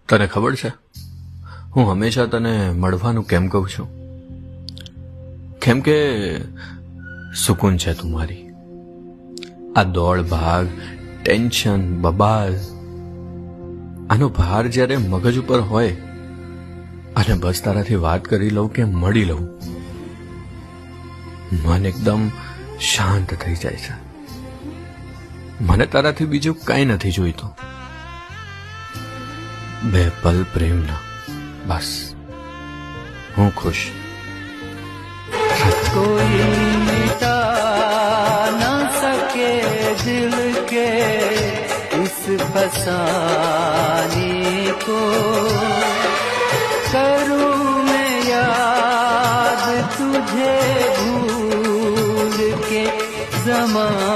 તને ખબર છે હું હંમેશા તને મળવાનું કેમ કહું છું? કેમ કે સુકૂન છે તું મારી. આ દોડ ભાગ, ટેન્શન, બબાલ, આનો ભાર જ્યારે મગજ ઉપર હોય અને બસ તારાથી વાત કરી લઉં કે મળી લઉં, મન એકદમ શાંત થઈ જાય છે. મને તારાથી બીજું કાંઈ નથી જોઈતું. બે પલ પ્રેમના, બસ હું ખુશ. कोई मिटा न सके दिल के इस फसाने को. करूं मैं याद तुझे भूल के ज़माने